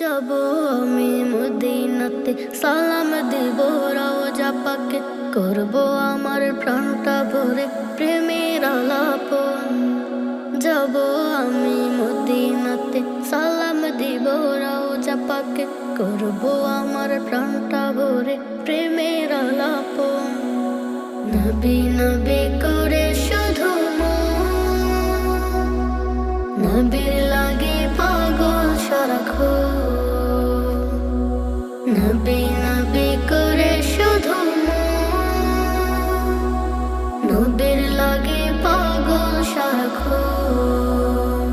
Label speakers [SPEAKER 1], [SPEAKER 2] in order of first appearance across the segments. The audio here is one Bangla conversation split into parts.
[SPEAKER 1] যাব আমি মদিনাতে, সালাম দিব রওজা পাকে, করব আমার প্রাণটা ভরে প্রেমের আলাপন। যাব আমি মদিনাতে, সালাম দিব রওজা পাকে, করব আমার প্রাণটা ভরে প্রেমের আলাপন। নবী নবী করে শুধু নবীর লাগে পাগল সারাক্ষণ। নবী নবী করে শুধু নবীর লাগে পাগল সারাক্ষণ।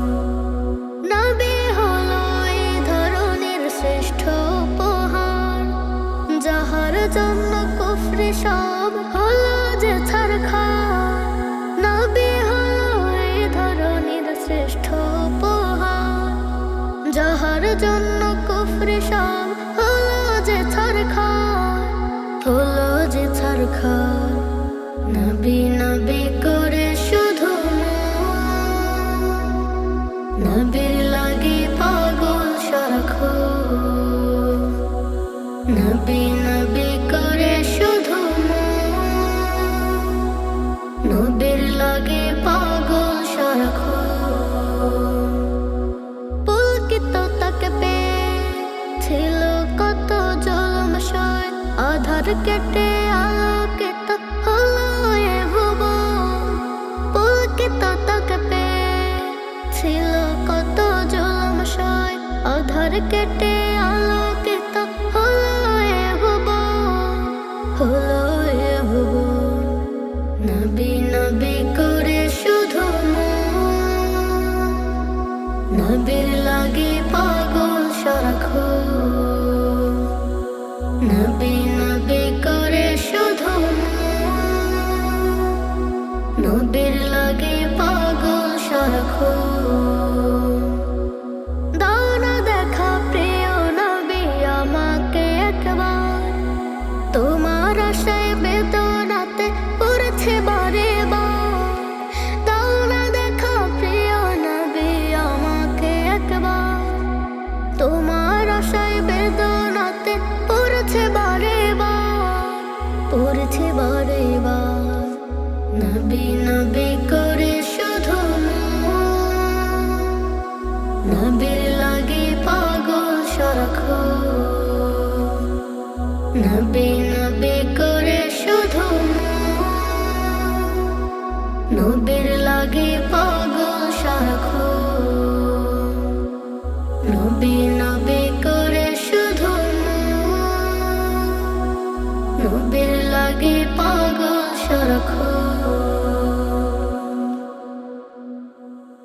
[SPEAKER 1] নবী হলো এই ধরনের শ্রেষ্ঠ উপহার, যাহার জন্য কুফরি সব হলো যে ছারখার। নবী হলো এই ধরনের শ্রেষ্ঠ উপহার, যাহার জন্য কুফরি সব হলো যে ছারখার, হলো যে ছারখার। নবী নবী করে শুধু নবীর লাগে পাগল সারাক্ষণ। নবী নবী করে শুধু নবীর লাগে পাগল সারাক্ষণ। পুলকিত তাকে পেয়ে ছিল কত জলমশয়, আধার কেটে আলোকিত হলো এ ভুবন। পুলকিত তাকে পেয়ে ছিল কত জলমশয়, আধার কেটে আলোকিত হলো এ ভুবন, হলো এ ভুবন। নবী নবী করে শুধু নবীর লাগে পাগল সারাক্ষণ। নবী নবী করে শুধু নবীর লাগে পাগল সারাক্ষণ। দাও না দেখা প্রিয় নবী আমাকে একবার, তোমার আশায় বেদনাতে পড়েছে বারে বার। দাও না দেখা প্রিয় নবী আমাকে একবার, তোমার আশায় বেদনাতে পড়েছে বারে বার, পড়েছে বারে বার। নবী নবী করে শুধু নবীর লাগে পাগল সারাক্ষণ। নবী নবী করে শুধু নবীর লাগে পাগল সারাক্ষণ। নবী নবী করে শুধু নবীর লাগে পাগল সারাক্ষণ।